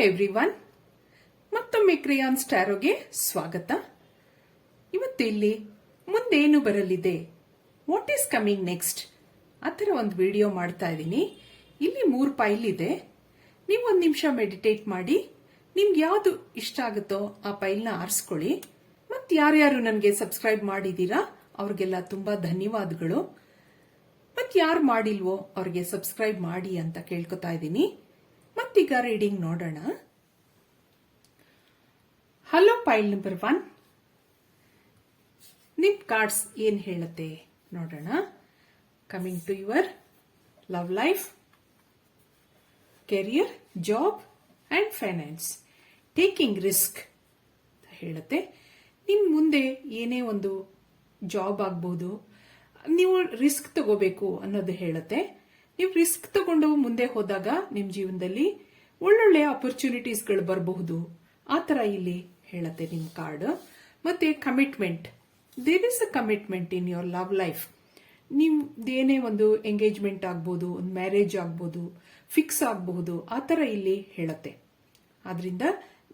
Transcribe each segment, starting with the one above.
Everyone, ಮತ್ತೊಮ್ಮೆ crayons ಟ್ಯಾರೋಗೆ ಸ್ವಾಗತ. ಇವತ್ತು ಇಲ್ಲಿ ಮುಂದೇನು ಬರಲಿದೆ, ವಾಟ್ ಈಸ್ ಕಮಿಂಗ್ ನೆಕ್ಸ್ಟ್, ಆ ಥರ ಒಂದು ವಿಡಿಯೋ ಮಾಡ್ತಾ ಇದ್ದೀನಿ. ಇಲ್ಲಿ 3 ಫೈಲ್ ಇದೆ. ನೀವು 1 ನಿಮಿಷ ಮೆಡಿಟೇಟ್ ಮಾಡಿ ನಿಮ್ಗೆ ಯಾವುದು ಇಷ್ಟ ಆಗುತ್ತೋ ಆ ಫೈಲ್ನ ಆರಿಸ್ಕೊಳ್ಳಿ. ಮತ್ತು ಯಾರ್ಯಾರು ನನಗೆ ಸಬ್ಸ್ಕ್ರೈಬ್ ಮಾಡಿದ್ದೀರಾ ಅವ್ರಿಗೆಲ್ಲ ತುಂಬಾ ಧನ್ಯವಾದಗಳು. ಮತ್ತು ಯಾರು ಮಾಡಿಲ್ವೋ ಅವ್ರಿಗೆ ಸಬ್ಸ್ಕ್ರೈಬ್ ಮಾಡಿ ಅಂತ ಕೇಳ್ಕೊತಾ ಇದ್ದೀನಿ. ಮತ್ತೀಗ ರೀಡಿಂಗ್ ನೋಡೋಣ. ಹಲೋ ಫೈಲ್ ನಂಬರ್ 1, ನಿಮ್ ಕಾರ್ಡ್ಸ್ ಏನ್ ಹೇಳುತ್ತೆ ನೋಡೋಣ. Coming to your love life, career, job and finance. Taking risk ಹೇಳುತ್ತೆ. ನಿಮ್ ಮುಂದೆ ಏನೇ ಒಂದು ಜಾಬ್ ಆಗ್ಬಹುದು, ನೀವು ರಿಸ್ಕ್ ತಗೋಬೇಕು ಅನ್ನೋದು ಹೇಳುತ್ತೆ. ನೀವು ರಿಸ್ಕ್ ತಗೊಂಡು ಮುಂದೆ ಹೋದಾಗ ನಿಮ್ ಜೀವನದಲ್ಲಿ ಒಳ್ಳೊಳ್ಳೆ ಅಪರ್ಚುನಿಟೀಸ್ಗಳು ಬರಬಹುದು, ಆ ತರ ಇಲ್ಲಿ ಹೇಳುತ್ತೆ ನಿಮ್ ಕಾರ್ಡ್. ಮತ್ತೆ commitment, there is a commitment in your love life. ನಿಮ್ದೇನೇ ಒಂದು ಎಂಗೇಜ್ಮೆಂಟ್ ಆಗ್ಬಹುದು, ಒಂದು ಮ್ಯಾರೇಜ್ ಆಗ್ಬಹುದು, ಫಿಕ್ಸ್ ಆಗಬಹುದು, ಆ ತರ ಇಲ್ಲಿ ಹೇಳುತ್ತೆ. ಆದ್ರಿಂದ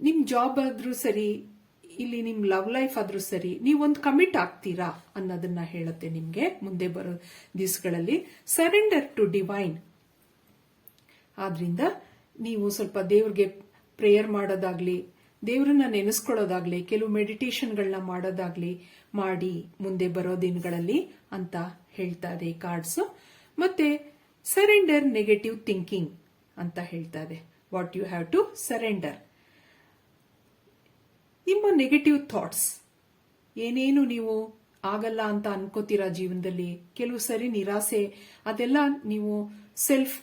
ನಿಮ್ ಜಾಬ್ ಆದ್ರೂ ಸರಿ, ಇಲ್ಲಿ ನಿಮ್ ಲವ್ ಲೈಫ್ ಆದ್ರೂ ಸರಿ, ನೀವೊಂದು ಕಮಿಟ್ ಆಗ್ತೀರಾ ಅನ್ನೋದನ್ನ ಹೇಳುತ್ತೆ ನಿಮ್ಗೆ ಮುಂದೆ ಬರೋ ದಿವಸಗಳಲ್ಲಿ. Surrender to divine. ಆದ್ರಿಂದ ನೀವು ಸ್ವಲ್ಪ ದೇವ್ರಿಗೆ ಪ್ರೇಯರ್ ಮಾಡೋದಾಗ್ಲಿ, ದೇವ್ರನ್ನ ನೆನೆಸ್ಕೊಳ್ಳೋದಾಗ್ಲಿ, ಕೆಲವು ಮೆಡಿಟೇಷನ್ಗಳನ್ನ ಮಾಡೋದಾಗ್ಲಿ ಮಾಡಿ ಮುಂದೆ ಬರೋ ದಿನಗಳಲ್ಲಿ ಅಂತ ಹೇಳ್ತಾ ಇದೆ ಕಾರ್ಡ್ಸ್. ಮತ್ತೆ ಸರೆಂಡರ್ ನೆಗೆಟಿವ್ ಥಿಂಕಿಂಗ್ ಅಂತ ಹೇಳ್ತಾ ಇದೆ. What you have to surrender. ನಿಮ್ಮ ನೆಗೆಟಿವ್ ಥಾಟ್ಸ್, ಏನೇನು ನೀವು ಆಗಲ್ಲ ಅಂತ ಅನ್ಕೋತೀರಾ ಜೀವನದಲ್ಲಿ, ಕೆಲವು ಸರಿ ನಿರಾಸೆ, ಅದೆಲ್ಲ ನೀವು ಸೆಲ್ಫ್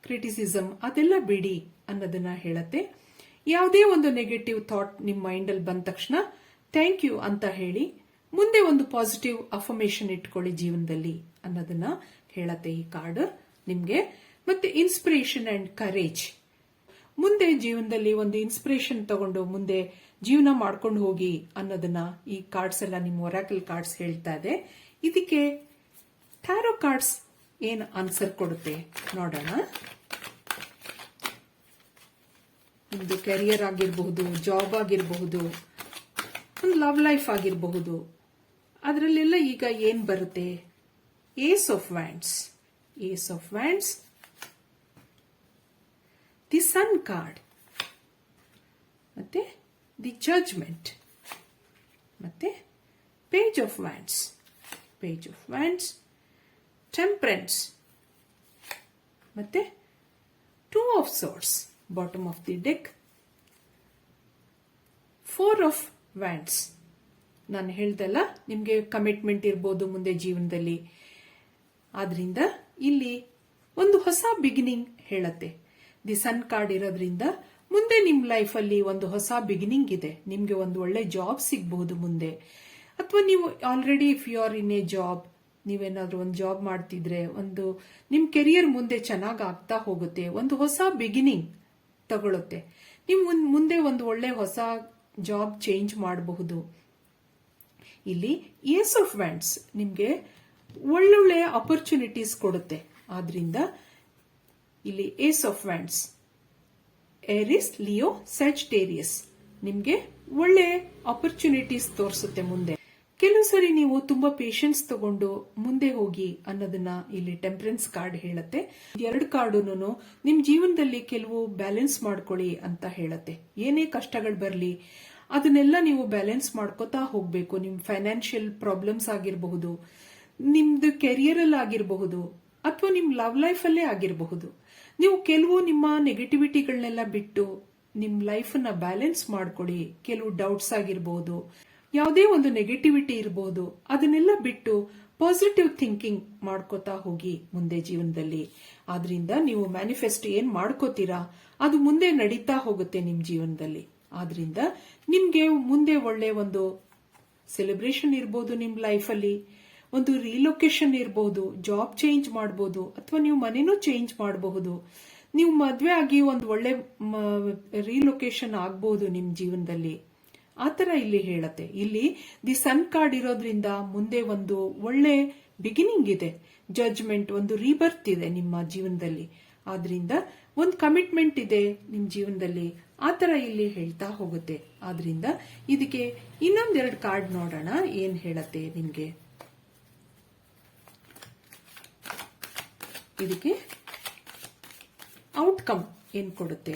ಕ್ರಿಟಿಸಿಸಮ್ ಅದೆಲ್ಲ ಬಿಡಿ ಅನ್ನೋದನ್ನ ಹೇಳತ್ತೆ. ಯಾವುದೇ ಒಂದು ನೆಗೆಟಿವ್ ಥಾಟ್ ನಿಮ್ಮ ಮೈಂಡ್ ಅಲ್ಲಿ ಬಂದ ತಕ್ಷಣ ಥ್ಯಾಂಕ್ ಯು ಅಂತ ಹೇಳಿ ಮುಂದೆ ಒಂದು ಪಾಸಿಟಿವ್ ಅಫರ್ಮೇಶನ್ ಇಟ್ಕೊಳ್ಳಿ ಜೀವನದಲ್ಲಿ ಅನ್ನೋದನ್ನ ಹೇಳತ್ತೆ ಈ ಕಾರ್ಡ್ ನಿಮ್ಗೆ. ಮತ್ತೆ ಇನ್ಸ್ಪಿರೇಷನ್ ಅಂಡ್ ಕರೇಜ್. ಮುಂದೆ ಜೀವನದಲ್ಲಿ ಒಂದು ಇನ್ಸ್ಪಿರೇಷನ್ ತಗೊಂಡು ಮುಂದೆ ಜೀವನ ಮಾಡ್ಕೊಂಡು ಹೋಗಿ ಅನ್ನೋದನ್ನ ಈ ಕಾರ್ಡ್ಸ್ ಎಲ್ಲ ನಿಮ್ಮ ಒರಾಕಲ್ ಕಾರ್ಡ್ಸ್ ಹೇಳ್ತಾ ಇದೆ. ಇದಕ್ಕೆ ಟ್ಯಾರೋ ಕಾರ್ಡ್ಸ್ ಏನ್ ಆನ್ಸರ್ ಕೊಡುತ್ತೆ ನೋಡೋಣ. ನಿಮ್ದು ಕೆರಿಯರ್ ಆಗಿರಬಹುದು, ಜಾಬ್ ಆಗಿರಬಹುದು, ಒಂದು ಲವ್ ಲೈಫ್ ಆಗಿರಬಹುದು, ಅದರಲ್ಲೆಲ್ಲ ಈಗ ಏನ್ ಬರುತ್ತೆ. Ace of wands, ace of wands, the sun card, ಮತ್ತೆ ದಿ ಜಡ್ಜ್ಮೆಂಟ್, ಮತ್ತೆ page of wands, page of wands, temperance, ಮತ್ತೆ 2 of swords bottom of the deck, 4 of wands. ನಾನು ಹೇಳ್ದಲ್ಲ ನಿಮ್ಗೆ ಕಮಿಟ್ಮೆಂಟ್ ಇರ್ಬೋದು ಮುಂದೆ ಜೀವನದಲ್ಲಿ, ಆದ್ರಿಂದ ಇಲ್ಲಿ ಒಂದು ಹೊಸ ಬಿಗಿನಿಂಗ್ ಹೇಳತ್ತೆ. ದಿ ಸನ್ ಕಾರ್ಡ್ ಇರೋದ್ರಿಂದ ಮುಂದೆ ನಿಮ್ ಲೈಫ್ ಅಲ್ಲಿ ಒಂದು ಹೊಸ ಬಿಗಿನಿಂಗ್ ಇದೆ. ನಿಮ್ಗೆ ಒಂದು ಒಳ್ಳೆ ಜಾಬ್ ಸಿಗಬಹುದು ಮುಂದೆ, ಅಥವಾ ನೀವು already if you are in a job, ನೀವೇನಾದ್ರೂ ಒಂದು ಜಾಬ್ ಮಾಡ್ತಿದ್ರೆ ಒಂದು ನಿಮ್ ಕೆರಿಯರ್ ಮುಂದೆ ಚೆನ್ನಾಗಿ ಆಗ್ತಾ ಹೋಗುತ್ತೆ, ಒಂದು ಹೊಸ ಬಿಗಿನಿಂಗ್ ತಗೊಳುತ್ತೆ. ನೀವು ಮುಂದೆ ಒಂದು ಒಳ್ಳೆ ಹೊಸ ಜಾಬ್ ಚೇಂಜ್ ಮಾಡಬಹುದು. ಇಲ್ಲಿ ಏಸ್ ಆಫ್ ವ್ಯಾಂಡ್ಸ್ ನಿಮ್ಗೆ ಒಳ್ಳೊಳ್ಳೆ ಅಪರ್ಚುನಿಟೀಸ್ ಕೊಡುತ್ತೆ. ಆದ್ರಿಂದ ಇಲ್ಲಿ ಏಸ್ ಆಫ್ ವ್ಯಾಂಡ್ಸ್, ಏರಿಸ್, ಲಿಯೋ, ಸ್ಯಾಜಿಟೇರಿಯಸ್ ನಿಮ್ಗೆ ಒಳ್ಳೆ ಅಪರ್ಚುನಿಟೀಸ್ ತೋರಿಸುತ್ತೆ ಮುಂದೆ. ಕೆಲವು ಸರಿ ನೀವು ತುಂಬಾ ಪೇಷನ್ಸ್ ತಗೊಂಡು ಮುಂದೆ ಹೋಗಿ ಅನ್ನೋದನ್ನ ಇಲ್ಲಿ ಟೆಂಪರೆನ್ಸ್ ಕಾರ್ಡ್ ಹೇಳುತ್ತೆ. 2 ಕಾರ್ಡುನು ನಿಮ್ ಜೀವನದಲ್ಲಿ ಕೆಲವು ಬ್ಯಾಲೆನ್ಸ್ ಮಾಡ್ಕೊಳ್ಳಿ ಅಂತ ಹೇಳುತ್ತೆ. ಏನೇ ಕಷ್ಟಗಳು ಬರ್ಲಿ ಅದನ್ನೆಲ್ಲ ನೀವು ಬ್ಯಾಲೆನ್ಸ್ ಮಾಡ್ಕೋತಾ ಹೋಗ್ಬೇಕು. ನಿಮ್ ಫೈನಾನ್ಷಿಯಲ್ ಪ್ರಾಬ್ಲಮ್ಸ್ ಆಗಿರಬಹುದು, ನಿಮ್ದು ಕೆರಿಯರ್ ಅಲ್ಲಿ ಆಗಿರಬಹುದು, ಅಥವಾ ನಿಮ್ ಲವ್ ಲೈಫ್ ಅಲ್ಲೇ ಆಗಿರಬಹುದು. ನೀವು ಕೆಲವು ನಿಮ್ಮ ನೆಗೆಟಿವಿಟಿಗಳನ್ನೆಲ್ಲ ಬಿಟ್ಟು ನಿಮ್ ಲೈಫ್ ನ ಬ್ಯಾಲೆನ್ಸ್ ಮಾಡ್ಕೊಳ್ಳಿ. ಕೆಲವು ಡೌಟ್ಸ್ ಆಗಿರಬಹುದು, ಯಾವುದೇ ಒಂದು ನೆಗೆಟಿವಿಟಿ ಇರಬಹುದು, ಅದನ್ನೆಲ್ಲ ಬಿಟ್ಟು ಪಾಸಿಟಿವ್ ಥಿಂಕಿಂಗ್ ಮಾಡ್ಕೋತಾ ಹೋಗಿ ಮುಂದೆ ಜೀವನದಲ್ಲಿ. ಆದ್ರಿಂದ ನೀವು ಮ್ಯಾನಿಫೆಸ್ಟ್ ಏನ್ ಮಾಡ್ಕೋತೀರಾ ಅದು ಮುಂದೆ ನಡೀತಾ ಹೋಗುತ್ತೆ ನಿಮ್ ಜೀವನದಲ್ಲಿ. ಆದ್ರಿಂದ ನಿಮ್ಗೆ ಮುಂದೆ ಒಳ್ಳೆ ಒಂದು ಸೆಲೆಬ್ರೇಷನ್ ಇರಬಹುದು, ನಿಮ್ ಲೈಫ್ ಅಲ್ಲಿ ಒಂದು ರಿಲೊಕೇಶನ್ ಇರಬಹುದು, ಜಾಬ್ ಚೇಂಜ್ ಮಾಡಬಹುದು, ಅಥವಾ ನೀವು ಮನೆನೂ ಚೇಂಜ್ ಮಾಡಬಹುದು. ನೀವು ಮದ್ವೆ ಆಗಿ ಒಂದು ಒಳ್ಳೆ ರಿಲೊಕೇಶನ್ ಆಗಬಹುದು ನಿಮ್ ಜೀವನದಲ್ಲಿ. ಆತರ ಇಲ್ಲಿ ಹೇಳತ್ತೆ. ಇಲ್ಲಿ ದಿ ಸನ್ ಕಾರ್ಡ್ ಇರೋದ್ರಿಂದ ಮುಂದೆ ಒಂದು ಒಳ್ಳೆ ಬಿಗಿನಿಂಗ್ ಇದೆ, ಜಡ್ಜ್ಮೆಂಟ್, ಒಂದು ರೀಬರ್ತ್ ಇದೆ ನಿಮ್ಮ ಜೀವನದಲ್ಲಿ. ಆದ್ರಿಂದ ಒಂದು ಕಮಿಟ್ಮೆಂಟ್ ಇದೆ ನಿಮ್ ಜೀವನದಲ್ಲಿ, ಆ ತರ ಇಲ್ಲಿ ಹೇಳ್ತಾ ಹೋಗುತ್ತೆ. ಆದ್ರಿಂದ ಇದಕ್ಕೆ ಇನ್ನೊಂದೆರಡು ಕಾರ್ಡ್ ನೋಡೋಣ ಏನ್ ಹೇಳತ್ತೆ ನಿಮ್ಗೆ. ಇದಕ್ಕೆ ಔಟ್ಕಮ್ ಏನ್ ಕೊಡುತ್ತೆ,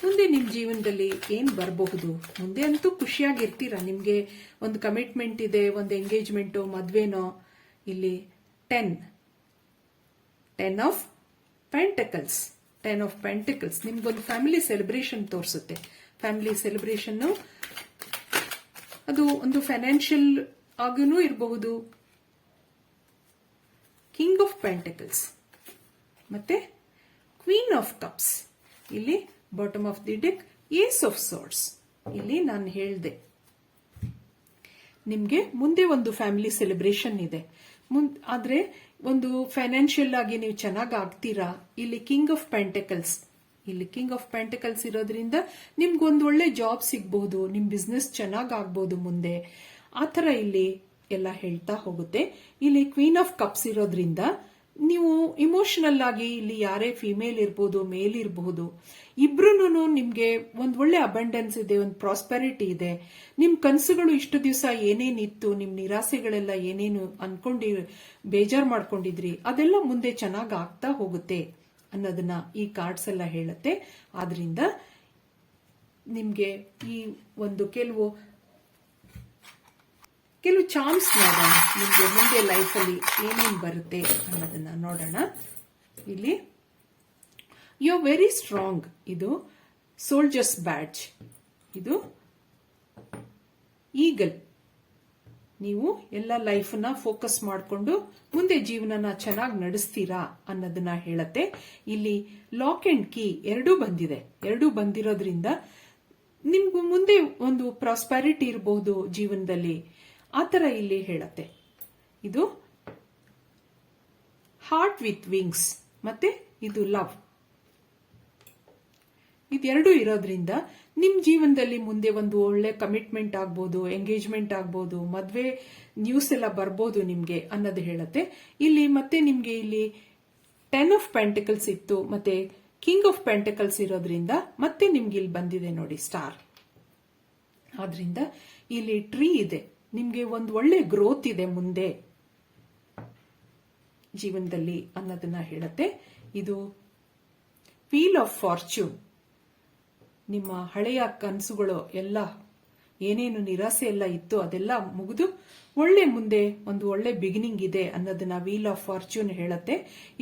ಮುಂದೆ ನಿಮ್ ಜೀವನದಲ್ಲಿ ಏನ್ ಬರಬಹುದು, ಮುಂದೆ ಅಂತೂ ಖುಷಿಯಾಗಿರ್ತೀರ. ನಿಮ್ಗೆ ಒಂದು ಕಮಿಟ್ಮೆಂಟ್ ಇದೆ, ಒಂದು ಎಂಗೇಜ್ಮೆಂಟು, ಮದ್ವೆನೋ. ಇಲ್ಲಿ 10 ಆಫ್ ಪೆಂಟಕಲ್ಸ್, 10 ಆಫ್ ಪೆಂಟಕಲ್ಸ್ ನಿಮ್ಗೊಂದು ಫ್ಯಾಮಿಲಿ ಸೆಲೆಬ್ರೇಷನ್ ತೋರಿಸುತ್ತೆ. ಫ್ಯಾಮಿಲಿ ಸೆಲೆಬ್ರೇಷನ್ ಅದು ಒಂದು ಫೈನಾನ್ಷಿಯಲ್ ಆಗೂನು ಇರಬಹುದು. ಕಿಂಗ್ ಆಫ್ ಪೆಂಟಕಲ್ಸ್ ಮತ್ತೆ ಕ್ವೀನ್ ಆಫ್ ಕಪ್ಸ್, ಇಲ್ಲಿ bottom of the deck ace of swords. ಇಲ್ಲಿ ನಾನು ಹೇಳ್ದೆ ನಿಮ್ಗೆ ಮುಂದೆ ಒಂದು ಫ್ಯಾಮಿಲಿ ಸೆಲೆಬ್ರೇಷನ್ ಇದೆ, ಆದ್ರೆ ಒಂದು ಫೈನಾನ್ಷಿಯಲ್ ಆಗಿ ನೀವು ಚೆನ್ನಾಗಿ ಆಗ್ತೀರಾ. ಇಲ್ಲಿ ಕಿಂಗ್ ಆಫ್ ಪೆಂಟಕಲ್ಸ್, ಇಲ್ಲಿ ಕಿಂಗ್ ಆಫ್ ಪೆಂಟಕಲ್ಸ್ ಇರೋದ್ರಿಂದ ನಿಮ್ಗೊಂದು ಒಳ್ಳೆ ಜಾಬ್ ಸಿಗಬಹುದು, ನಿಮ್ ಬಿಸ್ನೆಸ್ ಚೆನ್ನಾಗ್ ಆಗ್ಬಹುದು ಮುಂದೆ, ಆತರ ಇಲ್ಲಿ ಎಲ್ಲ ಹೇಳ್ತಾ ಹೋಗುತ್ತೆ. ಇಲ್ಲಿ ಕ್ವೀನ್ ಆಫ್ ಕಪ್ಸ್ ಇರೋದ್ರಿಂದ ನೀವು ಇಮೋಷನಲ್ ಆಗಿ, ಇಲ್ಲಿ ಯಾರೇ ಫಿಮೇಲ್ ಇರಬಹುದು ಮೇಲ್ ಇರಬಹುದು, ಇಬ್ರು ನಿಮ್ಗೆ ಒಂದ್ ಒಳ್ಳೆ ಅಬಂಡೆನ್ಸ್ ಇದೆ, ಒಂದು ಪ್ರಾಸ್ಪೆರಿಟಿ ಇದೆ. ನಿಮ್ ಕನಸುಗಳು ಇಷ್ಟು ದಿವಸ ಏನೇನಿತ್ತು, ನಿಮ್ ನಿರಾಸೆಗಳೆಲ್ಲ ಏನೇನು ಅನ್ಕೊಂಡಿ ಬೇಜಾರ್ ಮಾಡ್ಕೊಂಡಿದ್ರಿ, ಅದೆಲ್ಲ ಮುಂದೆ ಚೆನ್ನಾಗ್ ಆಗ್ತಾ ಹೋಗುತ್ತೆ ಅನ್ನೋದನ್ನ ಈ ಕಾರ್ಡ್ಸ್ ಎಲ್ಲ ಹೇಳುತ್ತೆ. ಆದ್ರಿಂದ ನಿಮ್ಗೆ ಈ ಒಂದು ಕೆಲವು ಚಾನ್ಸ್ ನೋಡೋಣ, ನಿಮ್ಗೆ ಮುಂದೆ ಲೈಫಲ್ಲಿ ಏನೇನ್ ಬರುತ್ತೆ ಅನ್ನೋದನ್ನ ನೋಡೋಣ. ಇಲ್ಲಿ ಯು ಆರ್ ವೆರಿ ಸ್ಟ್ರಾಂಗ್, ಇದು ಸೋಲ್ಜರ್ಸ್ ಬ್ಯಾಡ್ಜ್, ಇದು ಈಗಲ್. ನೀವು ಎಲ್ಲ ಲೈಫ್ನ ಫೋಕಸ್ ಮಾಡಿಕೊಂಡು ಮುಂದೆ ಜೀವನನ ಚೆನ್ನಾಗಿ ನಡೆಸ್ತೀರಾ ಅನ್ನೋದನ್ನ ಹೇಳತ್ತೆ. ಇಲ್ಲಿ ಲಾಕ್ ಅಂಡ್ ಕೀ ಎರಡೂ ಬಂದಿದೆ, ಎರಡೂ ಬಂದಿರೋದ್ರಿಂದ ನಿಮ್ಗೂ ಮುಂದೆ ಒಂದು ಪ್ರಾಸ್ಪೆರಿಟಿ ಇರಬಹುದು ಜೀವನದಲ್ಲಿ, ಆತರ ಇಲ್ಲಿ ಹೇಳತ್ತೆ. ಇದು ಹಾರ್ಟ್ ವಿತ್ ವಿಂಗ್ಸ್ ಮತ್ತೆ ಇದು ಲವ್, ಇದೆರಡೂ ಇರೋದ್ರಿಂದ ನಿಮ್ ಜೀವನದಲ್ಲಿ ಮುಂದೆ ಒಂದು ಒಳ್ಳೆ ಕಮಿಟ್ಮೆಂಟ್ ಆಗ್ಬೋದು, ಎಂಗೇಜ್ಮೆಂಟ್ ಆಗ್ಬೋದು, ಮದ್ವೆ ನ್ಯೂಸ್ ಎಲ್ಲ ಬರ್ಬೋದು ನಿಮ್ಗೆ ಅನ್ನೋದು ಹೇಳತ್ತೆ. ಇಲ್ಲಿ ಮತ್ತೆ ನಿಮ್ಗೆ ಇಲ್ಲಿ 10 ಆಫ್ ಪೆಂಟಕಲ್ಸ್ ಇತ್ತು, ಮತ್ತೆ ಕಿಂಗ್ ಆಫ್ ಪೆಂಟಕಲ್ಸ್ ಇರೋದ್ರಿಂದ ಮತ್ತೆ ನಿಮ್ಗೆ ಇಲ್ಲಿ ಬಂದಿದೆ ನೋಡಿ ಸ್ಟಾರ್. ಆದ್ರಿಂದ ಇಲ್ಲಿ ಟ್ರೀ ಇದೆ, ನಿಮ್ಗೆ ಒಂದು ಒಳ್ಳೆ ಗ್ರೋತ್ ಇದೆ ಮುಂದೆ ಜೀವನದಲ್ಲಿ ಅನ್ನೋದನ್ನ ಹೇಳತ್ತೆ. ಇದು ವೀಲ್ ಆಫ್ ಫಾರ್ಚ್ಯೂನ್, ನಿಮ್ಮ ಹಳೆಯ ಕನಸುಗಳು ಎಲ್ಲ ಏನೇನು ನಿರಾಸೆ ಎಲ್ಲ ಇತ್ತು ಅದೆಲ್ಲ ಮುಗಿದು ಒಳ್ಳೆ ಮುಂದೆ ಒಂದು ಒಳ್ಳೆ ಬಿಗಿನಿಂಗ್ ಇದೆ ಅನ್ನೋದನ್ನ ವೀಲ್ ಆಫ್ ಫಾರ್ಚ್ಯೂನ್ ಹೇಳತ್ತೆ.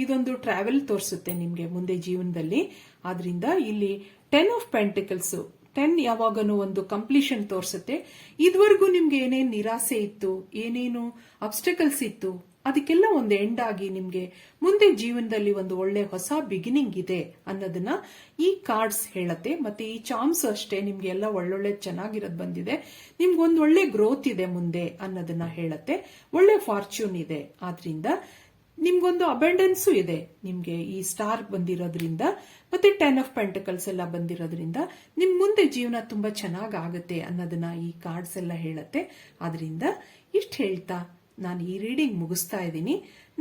ಇದೊಂದು ಟ್ರಾವೆಲ್ ತೋರಿಸುತ್ತೆ ನಿಮ್ಗೆ ಮುಂದೆ ಜೀವನದಲ್ಲಿ. ಆದ್ರಿಂದ ಇಲ್ಲಿ 10 ಆಫ್ ಪೆಂಟಿಕಲ್ಸ್, 10 ಯಾವಾಗನೂ ಒಂದು ಕಂಪ್ಲೀಷನ್ ತೋರಿಸುತ್ತೆ. ಇದುವರೆಗೂ ನಿಮ್ಗೆ ಏನೇನು ನಿರಾಸೆ ಇತ್ತು, ಏನೇನು ಅಬ್ಸ್ಟಕಲ್ಸ್ ಇತ್ತು, ಅದಕ್ಕೆಲ್ಲ ಒಂದು ಎಂಡ್ ಆಗಿ ನಿಮ್ಗೆ ಮುಂದೆ ಜೀವನದಲ್ಲಿ ಒಂದು ಒಳ್ಳೆ ಹೊಸ ಬಿಗಿನಿಂಗ್ ಇದೆ ಅನ್ನೋದನ್ನ ಈ ಕಾರ್ಡ್ಸ್ ಹೇಳತ್ತೆ. ಮತ್ತೆ ಈ ಚಾಮ್ಸ್ ಅಷ್ಟೇ, ನಿಮ್ಗೆ ಎಲ್ಲ ಒಳ್ಳೊಳ್ಳೆ ಚೆನ್ನಾಗಿರೋದು ಬಂದಿದೆ, ನಿಮ್ಗೊಂದು ಒಳ್ಳೆ ಗ್ರೋತ್ ಇದೆ ಮುಂದೆ ಅನ್ನೋದನ್ನ ಹೇಳತ್ತೆ. ಒಳ್ಳೆ ಫಾರ್ಚ್ಯೂನ್ ಇದೆ, ಆದ್ರಿಂದ ನಿಮ್ಗೊಂದು ಅಬೆಂಡೆನ್ಸು ಇದೆ. ನಿಮ್ಗೆ ಈ ಸ್ಟಾರ್ ಬಂದಿರೋದ್ರಿಂದ ಮತ್ತೆ 10 ಆಫ್ ಪೆಂಟಕಲ್ಸ್ ಎಲ್ಲ ಬಂದಿರೋದ್ರಿಂದ ನಿಮ್ ಮುಂದೆ ಜೀವನ ತುಂಬಾ ಚೆನ್ನಾಗ್ ಆಗುತ್ತೆ ಅನ್ನೋದನ್ನ ಈ ಕಾರ್ಡ್ಸ್ ಎಲ್ಲ ಹೇಳತ್ತೆ. ಆದ್ರಿಂದ ಇಷ್ಟ ಹೇಳ್ತಾ ನಾನು ಈ ರೀಡಿಂಗ್ ಮುಗಿಸ್ತಾ ಇದ್ದೀನಿ.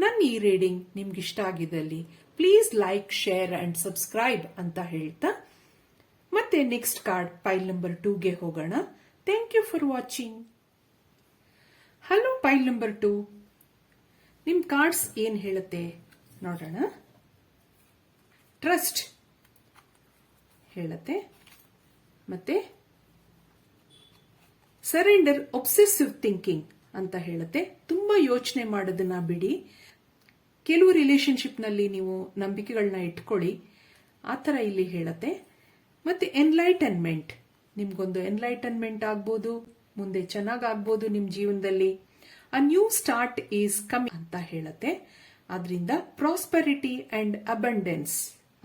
ನನ್ನ ಈ ರೀಡಿಂಗ್ ನಿಮ್ಗೆ ಇಷ್ಟ ಆಗಿದ್ದಲ್ಲಿ please like, share and subscribe ಅಂತ ಹೇಳ್ತಾ ಮತ್ತೆ ನೆಕ್ಸ್ಟ್ ಕಾರ್ಡ್ ಪೈಲ್ ನಂಬರ್ 2ಗೆ ಹೋಗೋಣ. Thank you for watching. Hello pile number 2, ನಿಮ್ ಕಾರ್ಡ್ಸ್ ಏನ್ ಹೇಳುತ್ತೆ ನೋಡೋಣ. ಟ್ರಸ್ಟ್ ಹೇಳುತ್ತೆ, ಮತ್ತೆ ಸರೆಂಡರ್ ಒಬ್ಸೆಸಿವ್ ಥಿಂಕಿಂಗ್ ಅಂತ ಹೇಳುತ್ತೆ. ತುಂಬಾ ಯೋಚನೆ ಮಾಡೋದನ್ನ ಬಿಡಿ, ಕೆಲವು ರಿಲೇಶನ್ಶಿಪ್ ನಲ್ಲಿ ನೀವು ನಂಬಿಕೆಗಳನ್ನ ಇಟ್ಕೊಳ್ಳಿ, ಆತರ ಇಲ್ಲಿ ಹೇಳುತ್ತೆ. ಮತ್ತೆ ಎನ್ಲೈಟನ್ಮೆಂಟ್, ನಿಮ್ಗೊಂದು ಎನ್ಲೈಟನ್ಮೆಂಟ್ ಆಗ್ಬೋದು, ಮುಂದೆ ಚೆನ್ನಾಗಾಗ್ಬೋದು ನಿಮ್ ಜೀವನದಲ್ಲಿ. A new start is coming ಅಂತ ಹೇಳುತ್ತೆ. ಆದ್ರಿಂದ ಪ್ರಾಸ್ಪೆರಿಟಿ ಅಂಡ್ ಅಬಂಡೆನ್ಸ್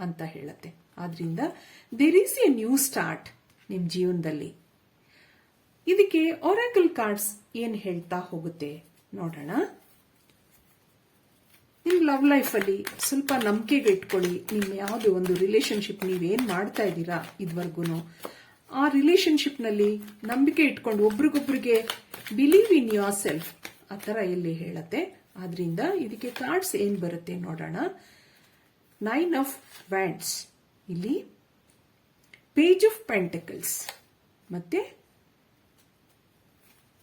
ಅಂತ ಹೇಳುತ್ತೆ. ಆದ್ರಿಂದ there is a new start ನಿಮ್ ಜೀವನದಲ್ಲಿ. ಇದಕ್ಕೆ ಒರಾಕಲ್ ಕಾರ್ಡ್ಸ್ ಏನ್ ಹೇಳ್ತಾ ಹೋಗುತ್ತೆ ನೋಡೋಣ. ನಿಮ್ ಲವ್ ಲೈಫ್ ಅಲ್ಲಿ ಸ್ವಲ್ಪ ನಂಬಿಕೆಗೆ ಇಟ್ಕೊಳ್ಳಿ. ನಿಮ್ ಯಾವ್ದು ಒಂದು ರಿಲೇಶನ್ಶಿಪ್ ನೀವೇನ್ ಮಾಡ್ತಾ ಇದ್ದೀರಾ ಇದುವರೆಗೂ, ಆ ರಿಲೇಶನ್ಶಿಪ್ ನಲ್ಲಿ ನಂಬಿಕೆ ಇಟ್ಕೊಂಡು ಒಬ್ರಿಗೊಬ್ರಿಗೆ ಬಿಲೀವ್ ಇನ್ ಯೋರ್ ಸೆಲ್ಫ್ ಆ ತರ ಇಲ್ಲಿ ಹೇಳತ್ತೆ. ಆದ್ರಿಂದ ಇದಕ್ಕೆ ಕಾರ್ಡ್ಸ್ ಏನ್ ಬರುತ್ತೆ ನೋಡೋಣ. ನೈನ್ ಆಫ್ ವ್ಯಾಂಡ್ಸ್, ಇಲ್ಲಿ ಪೇಜ್ ಆಫ್ ಪೆಂಟಕಲ್ಸ್, ಮತ್ತೆ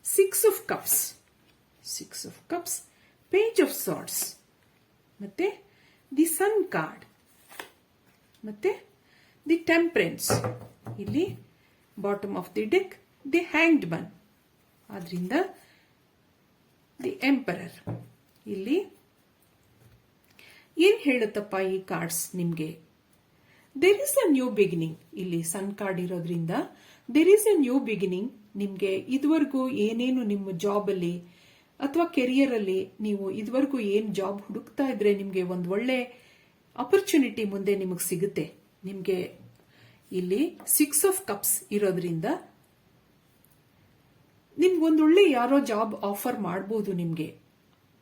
six of cups, page of swords, ಮತ್ತೆ ದಿ ಸನ್ ಕಾರ್ಡ್, ಮತ್ತೆ ದಿ ಟೆಂಪರೆನ್ಸ್, ಇಲ್ಲಿ bottom of the deck the hanged man, ಆದ್ರಿಂದ ದಿ ಎಂಪರರ್. ಇಲ್ಲಿ ಏನ್ ಹೇಳುತ್ತಪ್ಪ ಈ ಕಾರ್ಡ್ಸ್ ನಿಮ್ಗೆ? There is a new beginning. ಇಲ್ಲಿ ಸನ್ ಕಾರ್ಡ್ ಇರೋದ್ರಿಂದ there is a new beginning. ನಿಮ್ಗೆ ಇದುವರೆಗೂ ಏನೇನು ನಿಮ್ಮ ಜಾಬ್ ಅಲ್ಲಿ ಅಥವಾ ಕೆರಿಯರ್ ಅಲ್ಲಿ ನೀವು ಇದುವರೆಗೂ ಏನ್ ಜಾಬ್ ಹುಡುಕ್ತಾ ಇದ್ರೆ ನಿಮ್ಗೆ ಒಂದು ಒಳ್ಳೆ ಅಪರ್ಚುನಿಟಿ ಮುಂದೆ ನಿಮಗೆ ಸಿಗುತ್ತೆ. ನಿಮ್ಗೆ ಇಲ್ಲಿ ಸಿಕ್ಸ್ ಆಫ್ ಕಪ್ಸ್ ಇರೋದ್ರಿಂದ ನಿಮ್ಗೊಂದೊಳ್ಳೆ ಯಾರೋ ಜಾಬ್ ಆಫರ್ ಮಾಡಬಹುದು ನಿಮ್ಗೆ.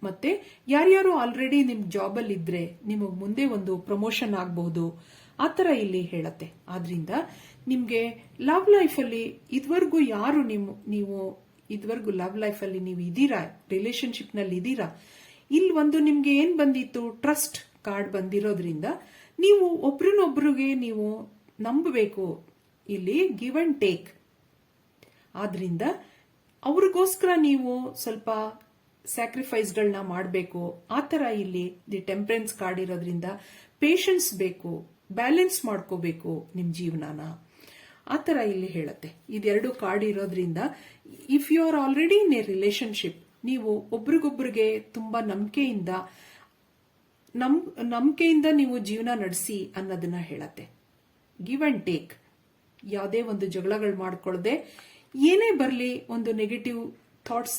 ಮತ್ತೆ ಯಾರ್ಯಾರು ಆಲ್ರೆಡಿ ನಿಮ್ ಜಾಬ್ ಅಲ್ಲಿ ಇದ್ರೆ ನಿಮಗೆ ಮುಂದೆ ಒಂದು ಪ್ರಮೋಷನ್ ಆಗಬಹುದು, ಆತರ ಇಲ್ಲಿ ಹೇಳತ್ತೆ. ಆದ್ರಿಂದ ನಿಮ್ಗೆ ಲವ್ ಲೈಫ್ ಅಲ್ಲಿ ಇದುವರೆಗೂ ಯಾರು ನೀವು ಇದುವರೆಗೂ ಲವ್ ಲೈಫ್ ಅಲ್ಲಿ ನೀವು ಇದೀರಾ, ರಿಲೇಶನ್ಶಿಪ್ ನಲ್ಲಿ ಇದೀರಾ, ಇಲ್ಲಿ ಒಂದು ನಿಮ್ಗೆ ಏನ್ ಬಂದಿತ್ತು, ಟ್ರಸ್ಟ್ ಕಾರ್ಡ್ ಬಂದಿರೋದ್ರಿಂದ ನೀವು ಒಬ್ರನ್ನೊಬ್ರಿಗೆ ನೀವು ನಂಬಬೇಕು. ಇಲ್ಲಿ ಗಿವ್ ಅಂಡ್ ಟೇಕ್. ಆದ್ರಿಂದ ಅವ್ರಿಗೋಸ್ಕರ ನೀವು ಸ್ವಲ್ಪ ಸ್ಯಾಕ್ರಿಫೈಸ್ಗಳನ್ನ ಮಾಡಬೇಕು. ಆತರ ಇಲ್ಲಿ ದಿ ಟೆಂಪರೆನ್ಸ್ ಕಾರ್ಡ್ ಇರೋದ್ರಿಂದ ಪೇಷನ್ಸ್ ಬೇಕು, ಬ್ಯಾಲೆನ್ಸ್ ಮಾಡ್ಕೋಬೇಕು ನಿಮ್ ಜೀವನಾನ, ಆತರ ಇಲ್ಲಿ ಹೇಳುತ್ತೆ. ಇದೆರಡು ಕಾರ್ಡ್ ಇರೋದ್ರಿಂದ if you are already in a relationship, ನೀವು ಒಬ್ರಿಗೊಬ್ರಿಗೆ ತುಂಬಾ ನಂಬಿಕೆಯಿಂದ ನೀವು ಜೀವನ ನಡೆಸಿ ಅನ್ನೋದನ್ನ ಹೇಳತ್ತೆ. Give and take. ಯಾವುದೇ ಒಂದು ಜಗಳಗಳು ಮಾಡ್ಕೊಳ್ಳದೆ, ಏನೇ ಬರಲಿ ಒಂದು ನೆಗೆಟಿವ್ ಥಾಟ್ಸ್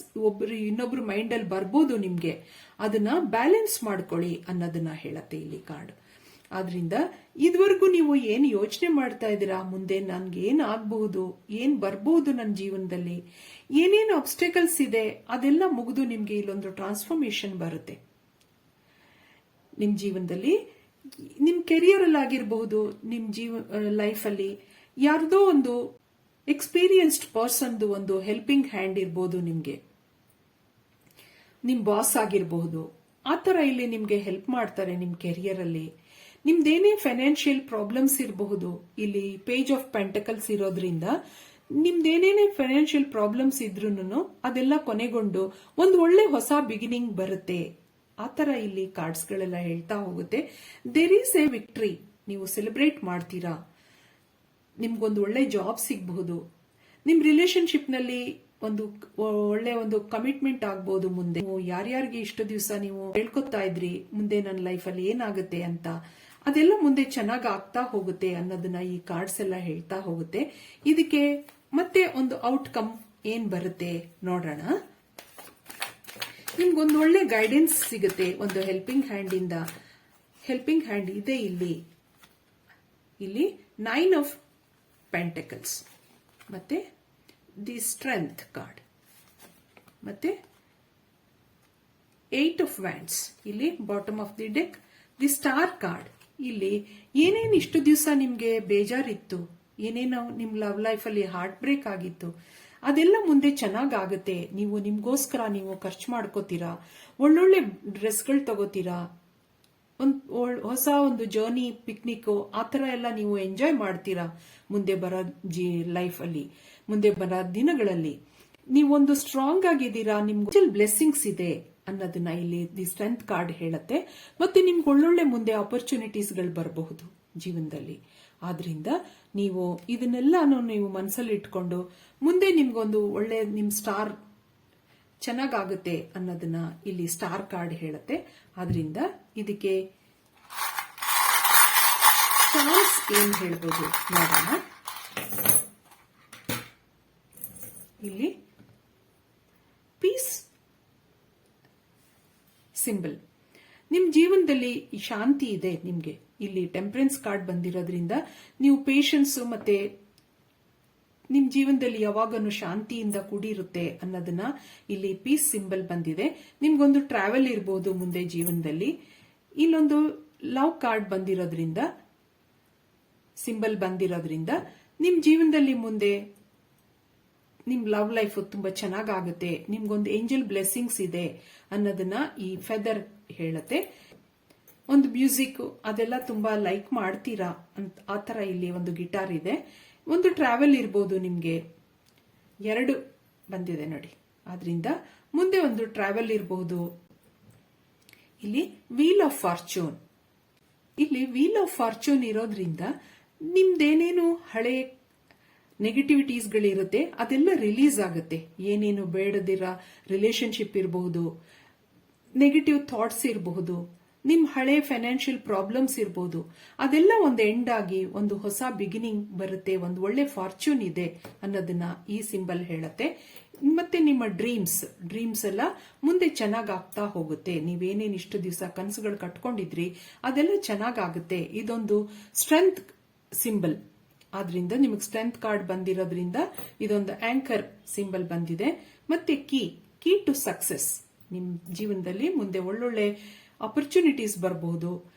ಇನ್ನೊಬ್ರು ಮೈಂಡ್ ಅಲ್ಲಿ ಬರ್ಬೋದು ನಿಮ್ಗೆ, ಅದನ್ನ ಬ್ಯಾಲೆನ್ಸ್ ಮಾಡ್ಕೊಳ್ಳಿ ಅನ್ನೋದನ್ನ ಹೇಳತ್ತೆ ಇಲ್ಲಿ ಕಾರ್ಡ್. ಆದ್ರಿಂದ ಇದುವರೆಗೂ ನೀವು ಏನ್ ಯೋಚನೆ ಮಾಡ್ತಾ ಇದ್ದೀರಾ, ಮುಂದೆ ನನ್ಗೆ ಏನ್ ಆಗ್ಬಹುದು, ಏನ್ ಬರ್ಬಹುದು ನನ್ನ ಜೀವನದಲ್ಲಿ, ಏನೇನು ಅಬ್ಸ್ಟೆಕಲ್ಸ್ ಇದೆ, ಅದೆಲ್ಲ ಮುಗಿದು ನಿಮ್ಗೆ ಇಲ್ಲೊಂದು ಟ್ರಾನ್ಸ್ಫಾರ್ಮೇಶನ್ ಬರುತ್ತೆ ನಿಮ್ ಜೀವನದಲ್ಲಿ. ನಿಮ್ ಕೆರಿಯರ್ ಅಲ್ಲಿ ಆಗಿರಬಹುದು, ನಿಮ್ ಲೈಫ್ ಅಲ್ಲಿ ಯಾರ್ದೋ ಒಂದು ಎಕ್ಸ್ಪೀರಿಯನ್ಸ್ಡ್ ಪರ್ಸನ್ದು ಒಂದು ಹೆಲ್ಪಿಂಗ್ ಹ್ಯಾಂಡ್ ಇರಬಹುದು ನಿಮ್ಗೆ, ನಿಮ್ ಬಾಸ್ ಆಗಿರಬಹುದು, ಆತರ ಇಲ್ಲಿ ನಿಮ್ಗೆ ಹೆಲ್ಪ್ ಮಾಡ್ತಾರೆ ನಿಮ್ ಕೆರಿಯರ್ ಅಲ್ಲಿ. ನಿಮ್ದೇನೇ ಫೈನಾನ್ಷಿಯಲ್ ಪ್ರಾಬ್ಲಮ್ಸ್ ಇರಬಹುದು, ಇಲ್ಲಿ ಪೇಜ್ ಆಫ್ ಪೆಂಟಕಲ್ಸ್ ಇರೋದ್ರಿಂದ ನಿಮ್ದೇನೇನೇ ಫೈನಾನ್ಷಿಯಲ್ ಪ್ರಾಬ್ಲಮ್ಸ್ ಇದ್ರೂನು ಅದೆಲ್ಲ ಕೊನೆಗೊಂಡು ಒಂದು ಒಳ್ಳೆ ಹೊಸ ಬಿಗಿನಿಂಗ್ ಬರುತ್ತೆ. ಆತರ ಇಲ್ಲಿ ಕಾರ್ಡ್ಸ್ ಗಳೆಲ್ಲ ಹೇಳ್ತಾ ಹೋಗುತ್ತೆ. There is a victory. ನೀವು ಸೆಲೆಬ್ರೇಟ್ ಮಾಡ್ತೀರಾ, ನಿಮ್ಗೊಂದು ಒಳ್ಳೆ ಜಾಬ್ ಸಿಗಬಹುದು, ನಿಮ್ ರಿಲೇಶನ್ಶಿಪ್ ನಲ್ಲಿ ಒಂದು ಒಳ್ಳೆ ಒಂದು ಕಮಿಟ್ಮೆಂಟ್ ಆಗ್ಬಹುದು. ಮುಂದೆ ಯಾರ್ಯಾರಿಗೆ ಇಷ್ಟು ದಿವಸ ನೀವು ಹೇಳ್ಕೊತಾ ಇದ್ರಿ ಮುಂದೆ ನನ್ನ ಲೈಫ್ ಅಲ್ಲಿ ಏನಾಗುತ್ತೆ ಅಂತ, ಅದೆಲ್ಲ ಮುಂದೆ ಚೆನ್ನಾಗಿ ಆಗ್ತಾ ಹೋಗುತ್ತೆ ಅನ್ನೋದನ್ನ ಈ ಕಾರ್ಡ್ಸ್ ಎಲ್ಲ ಹೇಳ್ತಾ ಹೋಗುತ್ತೆ. ಇದಕ್ಕೆ ಮತ್ತೆ ಒಂದು ಔಟ್ಕಮ್ ಏನ್ ಬರುತ್ತೆ ನೋಡೋಣ. ನಿಮ್ಗೊಂದು ಒಳ್ಳೆ ಗೈಡೆನ್ಸ್ ಸಿಗುತ್ತೆ ಒಂದು ಹೆಲ್ಪಿಂಗ್ ಹ್ಯಾಂಡ್ ಇದೆ ಇಲ್ಲಿ ನೈನ್ ಆಫ್ ಪೆಂಟಕಲ್ಸ್, ಮತ್ತೆ ದಿ ಸ್ಟ್ರೆಂತ್ ಕಾರ್ಡ್, ಮತ್ತೆ ಏಟ್ ಆಫ್ ವ್ಯಾಂಡ್ಸ್, ಇಲ್ಲಿ bottom of the deck the star card. ಇಲ್ಲಿ ಏನೇನು ಇಷ್ಟು ದಿವಸ ನಿಮ್ಗೆ ಬೇಜಾರಿತ್ತು, ಏನೇನೋ ನಿಮ್ ಲವ್ ಲೈಫ್ ಅಲ್ಲಿ ಹಾರ್ಟ್ ಬ್ರೇಕ್ ಆಗಿತ್ತು, ಅದೆಲ್ಲ ಮುಂದೆ ಚೆನ್ನಾಗಾಗುತ್ತೆ. ನೀವು ನಿಮ್ಗೋಸ್ಕರ ನೀವು ಖರ್ಚು ಮಾಡ್ಕೋತೀರಾ, ಒಳ್ಳೊಳ್ಳೆ ಡ್ರೆಸ್ಗಳು ತಗೋತೀರಾ, ಹೊಸ ಒಂದು ಜರ್ನಿ, ಪಿಕ್ನಿಕ್ ಆತರ ಎಲ್ಲ ನೀವು ಎಂಜಾಯ್ ಮಾಡ್ತೀರಾ ಮುಂದೆ ಬರೋ ಲೈಫ್ ಅಲ್ಲಿ, ಮುಂದೆ ಬರೋ ದಿನಗಳಲ್ಲಿ. ನೀವೊಂದು ಸ್ಟ್ರಾಂಗ್ ಆಗಿದ್ದೀರಾ, ನಿಮ್ಗೆ ಬ್ಲೆಸ್ಸಿಂಗ್ಸ್ ಇದೆ ಅನ್ನೋದನ್ನ ಇಲ್ಲಿ ದಿ ಸ್ಟ್ರೆಂತ್ ಕಾರ್ಡ್ ಹೇಳುತ್ತೆ. ಮತ್ತೆ ನಿಮ್ಗೆ ಒಳ್ಳೊಳ್ಳೆ ಮುಂದೆ ಆಪರ್ಚುನಿಟೀಸ್ಗಳು ಬರಬಹುದು ಜೀವನದಲ್ಲಿ. ಆದ್ರಿಂದ ನೀವು ಇದನ್ನೆಲ್ಲಾನು ನೀವು ಮನಸ್ಸಲ್ಲಿ ಇಟ್ಕೊಂಡು ಮುಂದೆ ನಿಮ್ಗೊಂದು ಒಳ್ಳೆ ನಿಮ್ ಸ್ಟಾರ್ ಚೆನ್ನಾಗಾಗುತ್ತೆ ಅನ್ನೋದನ್ನ ಇಲ್ಲಿ ಸ್ಟಾರ್ ಕಾರ್ಡ್ ಹೇಳುತ್ತೆ. ಆದ್ರಿಂದ ಇದಕ್ಕೆ ಚಾನ್ಸ್ ಏನ್ ಹೇಳ್ಬೋದು ನೋಡೋಣ. ಇಲ್ಲಿ ಪೀಸ್ ಸಿಂಬಲ್. ನಿಮ್ ಜೀವನದಲ್ಲಿ ಶಾಂತಿ ಇದೆ ನಿಮ್ಗೆ. ಇಲ್ಲಿ ಟೆಂಪರೆನ್ಸ್ ಕಾರ್ಡ್ ಬಂದಿರೋದ್ರಿಂದ ನೀವು ಪೇಷನ್ಸ್ ಮತ್ತೆ ನಿಮ್ ಜೀವನದಲ್ಲಿ ಯಾವಾಗನು ಶಾಂತಿಯಿಂದ ಕೂಡಿರುತ್ತೆ ಅನ್ನೋದನ್ನ ಇಲ್ಲಿ ಪೀಸ್ ಸಿಂಬಲ್ ಬಂದಿದೆ. ನಿಮ್ಗೊಂದು ಟ್ರಾವೆಲ್ ಇರಬಹುದು ಮುಂದೆ ಜೀವನದಲ್ಲಿ. ಇಲ್ಲೊಂದು ಲವ್ ಕಾರ್ಡ್ ಬಂದಿರೋದ್ರಿಂದ, ಸಿಂಬಲ್ ಬಂದಿರೋದ್ರಿಂದ ನಿಮ್ ಜೀವನದಲ್ಲಿ ಮುಂದೆ ನಿಮ್ ಲವ್ ಲೈಫ್ ತುಂಬಾ ಚೆನ್ನಾಗಾಗುತ್ತೆ, ನಿಮ್ಗೊಂದು ಏಂಜಲ್ ಬ್ಲೆಸ್ಸಿಂಗ್ಸ್ ಇದೆ ಅನ್ನೋದನ್ನ ಈ ಫೆದರ್ ಹೇಳುತ್ತೆ. ಒಂದು ಮ್ಯೂಸಿಕ್ ಅದೆಲ್ಲ ತುಂಬಾ ಲೈಕ್ ಮಾಡ್ತೀರಾ ಅಂತ ಆ ತರ ಇಲ್ಲಿ ಒಂದು ಗಿಟಾರ್ ಇದೆ. ಒಂದು ಟ್ರಾವೆಲ್ ಇರ್ಬೋದು ನಿಮ್ಗೆ, 2 ಬಂದಿದೆ ನೋಡಿ. ಆದ್ರಿಂದ ಮುಂದೆ ಒಂದು ಟ್ರಾವೆಲ್ ಇರಬಹುದು. ಇಲ್ಲಿ ವೀಲ್ ಆಫ್ ಫಾರ್ಚೂನ್, ಇಲ್ಲಿ ವೀಲ್ ಆಫ್ ಫಾರ್ಚೂನ್ ಇರೋದ್ರಿಂದ ನಿಮ್ದೇನೇನು ಹಳೆ ನೆಗೆಟಿವಿಟೀಸ್ಗಳಿರುತ್ತೆ ಅದೆಲ್ಲ ರಿಲೀಸ್ ಆಗುತ್ತೆ. ಏನೇನು ಬೇಡದಿರ ರಿಲೇಶನ್ಶಿಪ್ ಇರಬಹುದು, ನೆಗೆಟಿವ್ ಥಾಟ್ಸ್ ಇರಬಹುದು, ನಿಮ್ ಹಳೆ ಫೈನಾನ್ಷಿಯಲ್ ಪ್ರಾಬ್ಲಮ್ಸ್ ಇರಬಹುದು, ಅದೆಲ್ಲ ಒಂದು ಎಂಡ್ ಆಗಿ ಒಂದು ಹೊಸ ಬಿಗಿನಿಂಗ್ ಬರುತ್ತೆ. ಒಂದು ಒಳ್ಳೆ ಫಾರ್ಚೂನ್ ಇದೆ ಅನ್ನೋದನ್ನ ಈ ಸಿಂಬಲ್ ಹೇಳುತ್ತೆ. ಮತ್ತೆ ನಿಮ್ಮ ಡ್ರೀಮ್ಸ್ ಎಲ್ಲ ಮುಂದೆ ಚೆನ್ನಾಗಾಗ್ತಾ ಹೋಗುತ್ತೆ. ನೀವೇನೇನು ಇಷ್ಟು ದಿವಸ ಕನಸುಗಳು ಕಟ್ಕೊಂಡಿದ್ರಿ ಅದೆಲ್ಲ ಚೆನ್ನಾಗಾಗುತ್ತೆ. ಇದೊಂದು ಸ್ಟ್ರೆಂತ್ ಸಿಂಬಲ್, ಆದ್ರಿಂದ ನಿಮಗೆ ಸ್ಟ್ರೆಂತ್ ಕಾರ್ಡ್ ಬಂದಿರೋದ್ರಿಂದ ಇದೊಂದು ಆಂಕರ್ ಸಿಂಬಲ್ ಬಂದಿದೆ. ಮತ್ತೆ ಕೀ ಟು ಸಕ್ಸೆಸ್, ನಿಮ್ ಜೀವನದಲ್ಲಿ ಮುಂದೆ ಒಳ್ಳೊಳ್ಳೆ ಆಪರ್ಚುನಿಟೀಸ್ ಬರಬಹುದು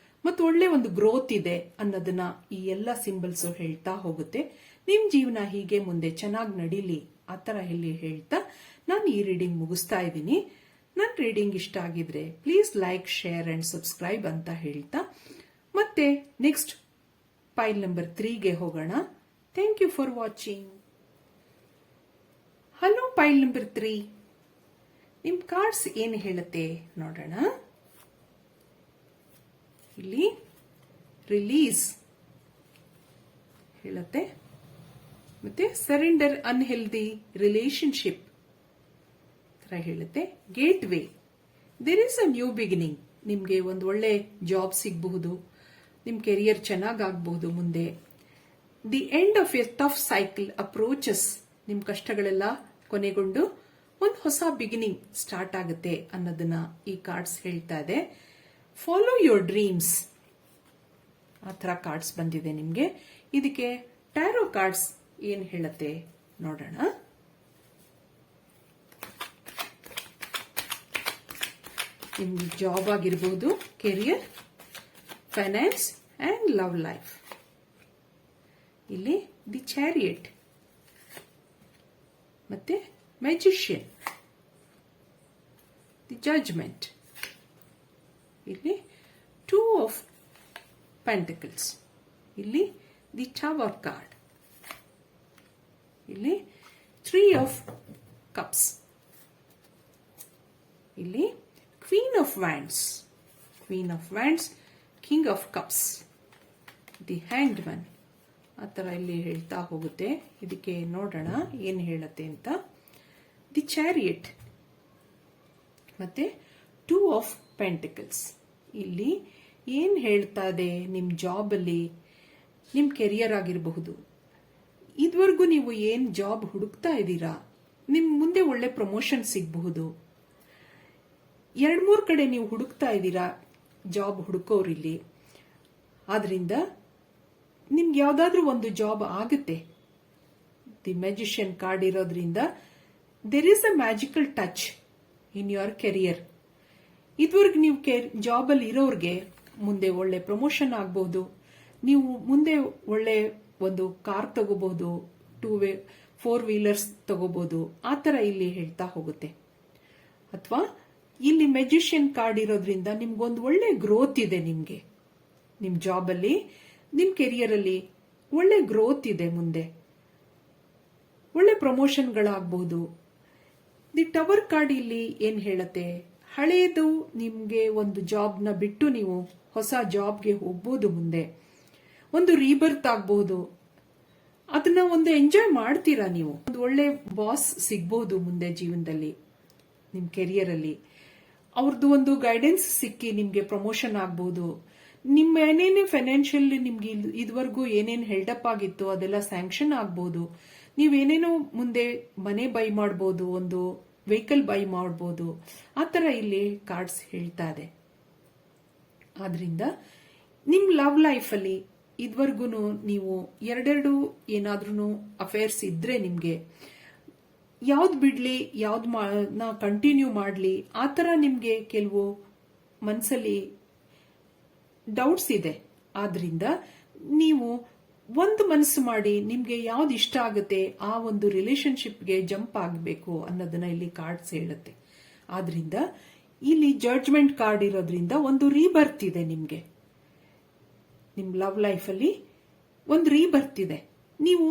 ಮತ್ತು ಒಳ್ಳೆ ಒಂದು ಗ್ರೋತ್ ಇದೆ ಅನ್ನೋದನ್ನ ಈ ಎಲ್ಲ ಸಿಂಬಲ್ಸ್ ಹೇಳ್ತಾ ಹೋಗುತ್ತೆ. ನಿಮ್ ಜೀವನ ಹೀಗೆ ಮುಂದೆ ಚೆನ್ನಾಗಿ ನಡೀಲಿ ಆ ತರ ಇಲ್ಲಿ ಹೇಳ್ತಾ ನಾನು ಈ ರೀಡಿಂಗ್ ಮುಗಿಸ್ತಾ ಇದ್ದೀನಿ. ನನ್ನ ರೀಡಿಂಗ್ ಇಷ್ಟ ಆಗಿದ್ರೆ please like, share and subscribe ಅಂತ ಹೇಳ್ತಾ ಮತ್ತೆ ನೆಕ್ಸ್ಟ್ ಪೈಲ್ ನಂಬರ್ 3ಗೆ ಹೋಗೋಣ. Thank you for watching. Hello pile number 3, ನಿಮ್ ಕಾರ್ಡ್ಸ್ ಏನು ಹೇಳುತ್ತೆ ನೋಡೋಣ. ಇಲ್ಲಿ ರಿಲೀಸ್ ಹೇಳುತ್ತೆ, ಮತ್ತೆ ಸರೆಂಡರ್ ಅನ್ಹೆಲ್ದಿ ರಿಲೇಶನ್ಶಿಪ್ ತರ ಹೇಳುತ್ತೆ. Gateway, there is a new beginning, ನಿಮ್ಗೆ ಒಂದು ಒಳ್ಳೆ ಜಾಬ್ ಸಿಗಬಹುದು, ನಿಮ್ ಕೆರಿಯರ್ ಚೆನ್ನಾಗಾಗಬಹುದು ಮುಂದೆ. The end of a tough cycle approaches, ನಿಮ್ ಕಷ್ಟಗಳೆಲ್ಲ ಕೊನೆಗೊಂಡು ಒಂದು ಹೊಸ ಬಿಗಿನಿಂಗ್ ಸ್ಟಾರ್ಟ್ ಆಗುತ್ತೆ ಅನ್ನೋದನ್ನ ಈ ಕಾರ್ಡ್ಸ್ ಹೇಳ್ತಾ ಇದೆ. ಫಾಲೋ ಯೋರ್ ಡ್ರೀಮ್ಸ್, ಆ ತರ ಕಾರ್ಡ್ಸ್ ಬಂದಿದೆ ನಿಮ್ಗೆ. ಇದಕ್ಕೆ ಟ್ಯಾರೋ ಕಾರ್ಡ್ಸ್ ಏನ್ ಹೇಳುತ್ತೆ ನೋಡೋಣ. ನಿಮ್ಗೆ ಜಾಬ್ ಆಗಿರ್ಬೋದು, career, finance and love life. ಇಲ್ಲಿ ದಿ ಚಾರಿಯಟ್, ಮತ್ತೆ ಮ್ಯಾಜಿಷಿಯನ್, ದಿ ಜಡ್ಜ್ಮೆಂಟ್, ಇಲ್ಲಿ 2 ಆಫ್ ಪೆಂಟಿಕಲ್ಸ್, ಇಲ್ಲಿ ದಿ ಟವರ್ ಕಾರ್ಡ್, ಇಲ್ಲಿ 3 ಆಫ್ ಕಪ್ಸ್, ಇಲ್ಲಿ queen of wands, king of cups, the hanged man. ಆ ಥರ ಇಲ್ಲಿ ಹೇಳ್ತಾ ಹೋಗುತ್ತೆ. ಇದಕ್ಕೆ ನೋಡೋಣ ಏನು ಹೇಳುತ್ತೆ ಅಂತ. ದಿ ಚಾರಿಯಟ್ ಮತ್ತೆ 2 ಆಫ್ ಪೆಂಟಿಕಲ್ಸ್. ಇಲ್ಲಿ ಏನ್ ಹೇಳ್ತಾ ಇದೆ, ನಿಮ್ ಜಾಬ್ ಅಲ್ಲಿ, ನಿಮ್ ಕೆರಿಯರ್ ಆಗಿರಬಹುದು, ಇದುವರೆಗೂ ನೀವು ಏನ್ ಜಾಬ್ ಹುಡುಕ್ತಾ ಇದ್ದೀರಾ, ನಿಮ್ ಮುಂದೆ ಒಳ್ಳೆ ಪ್ರಮೋಷನ್ ಸಿಗಬಹುದು. 2-3 ಕಡೆ ನೀವು ಹುಡುಕ್ತಾ ಇದ್ದೀರಾ ಜಾಬ್ ಹುಡುಕೋರಿಲ್ಲಿ, ಆದ್ರಿಂದ ನಿಮ್ಗೆ ಯಾವ್ದಾದ್ರೂ ಒಂದು ಜಾಬ್ ಆಗುತ್ತೆ. ದಿ ಮ್ಯಾಜಿಷಿಯನ್ ಕಾರ್ಡ್ ಇರೋದ್ರಿಂದ there is a magical touch in your career. ಇದುವರೆಗೂ ನೀವು ಜಾಬ್ ಅಲ್ಲಿ ಇರೋರ್ಗೆ ಮುಂದೆ ಒಳ್ಳೆ ಪ್ರಮೋಷನ್ ಆಗಬಹುದು, ನೀವು ಮುಂದೆ ಒಳ್ಳೆ ಒಂದು ಕಾರ್ ತಗೋಬಹುದು, 4 ವೀಲರ್ಸ್ ತಗೋಬಹುದು, ಆ ತರ ಇಲ್ಲಿ ಹೇಳ್ತಾ ಹೋಗುತ್ತೆ. ಅಥವಾ ಇಲ್ಲಿ ಮ್ಯಾಜಿಷಿಯನ್ ಕಾರ್ಡ್ ಇರೋದ್ರಿಂದ ನಿಮ್ಗೊಂದು ಒಳ್ಳೆ ಗ್ರೋತ್ ಇದೆ. ನಿಮ್ಗೆ ನಿಮ್ ಜಾಬ್ ಅಲ್ಲಿ, ನಿಮ್ ಕೆರಿಯರ್ ಅಲ್ಲಿ ಒಳ್ಳೆ ಗ್ರೋತ್ ಇದೆ, ಮುಂದೆ ಒಳ್ಳೆ ಪ್ರಮೋಷನ್ಗಳಾಗಬಹುದು. ದಿ ಟವರ್ ಕಾರ್ಡ್ ಇಲ್ಲಿ ಏನ್ ಹೇಳುತ್ತೆ, ಹಳೇದು ನಿಮ್ಗೆ ಒಂದು ಜಾಬ್ನ ಬಿಟ್ಟು ನೀವು ಹೊಸ ಜಾಬ್ಗೆ ಹೋಗ್ಬೋದು. ಮುಂದೆ ಒಂದು ರೀಬರ್ತ್ ಆಗಬಹುದು, ಅದನ್ನ ಒಂದು ಎಂಜಾಯ್ ಮಾಡ್ತೀರಾ. ನೀವು ಒಂದು ಒಳ್ಳೆ ಬಾಸ್ ಸಿಗ್ಬಹುದು ಮುಂದೆ ಜೀವನದಲ್ಲಿ, ನಿಮ್ ಕೆರಿಯರ್ ಅಲ್ಲಿ ಅವ್ರದ್ದು ಒಂದು ಗೈಡೆನ್ಸ್ ಸಿಕ್ಕಿ ನಿಮ್ಗೆ ಪ್ರಮೋಷನ್ ಆಗಬಹುದು. ನಿಮ್ಮ ಏನೇನೇ ಫೈನಾನ್ಷಿಯಲ್ ನಿಮ್ಗೆ ಇದುವರೆಗೂ ಏನೇನು ಹೆಲ್ಡಪ್ ಆಗಿತ್ತು ಅದೆಲ್ಲ ಸ್ಯಾಂಕ್ಷನ್ ಆಗಬಹುದು. ನೀವೇನೇನೋ ಮುಂದೆ ಮನೆ ಬೈ ಮಾಡಬಹುದು, ಒಂದು ವೆಹಿಕಲ್ ಬೈ ಮಾಡಬಹುದು. ಆ ತರ ಇಲ್ಲಿ ಕಾರ್ಡ್ಸ್ ಹೇಳ್ತಾ ಇದೆ. ಆದ್ರಿಂದ ನಿಮ್ ಲವ್ ಲೈಫ್ ಅಲ್ಲಿ ಇದುವರೆಗೂ ನೀವು 2 ಏನಾದ್ರೂ ಅಫೇರ್ಸ್ ಇದ್ರೆ ನಿಮ್ಗೆ ಯಾವ್ದು ಬಿಡ್ಲಿ, ಯಾವ್ದು ಕಂಟಿನ್ಯೂ ಮಾಡ್ಲಿ, ಆ ತರ ನಿಮ್ಗೆ ಕೆಲವು ಮನ್ಸಲ್ಲಿ ಡೌಟ್ಸ್ ಇದೆ. ಆದ್ರಿಂದ ನೀವು ಒಂದು ಮನಸ್ಸು ಮಾಡಿ ನಿಮ್ಗೆ ಯಾವ್ದು ಇಷ್ಟ ಆಗುತ್ತೆ ಆ ಒಂದು ರಿಲೇಶನ್ಶಿಪ್ಗೆ ಜಂಪ್ ಆಗಬೇಕು ಅನ್ನೋದನ್ನ ಇಲ್ಲಿ ಕಾರ್ಡ್ಸ್ ಹೇಳುತ್ತೆ. ಆದ್ರಿಂದ ಇಲ್ಲಿ ಜಡ್ಜ್ಮೆಂಟ್ ಕಾರ್ಡ್ ಇರೋದ್ರಿಂದ ಒಂದು ರೀಬರ್ತ್ ಇದೆ ನಿಮ್ಗೆ. ನಿಮ್ ಲವ್ ಲೈಫಲ್ಲಿ ಒಂದು ರೀಬರ್ತ್ ಇದೆ. ನೀವು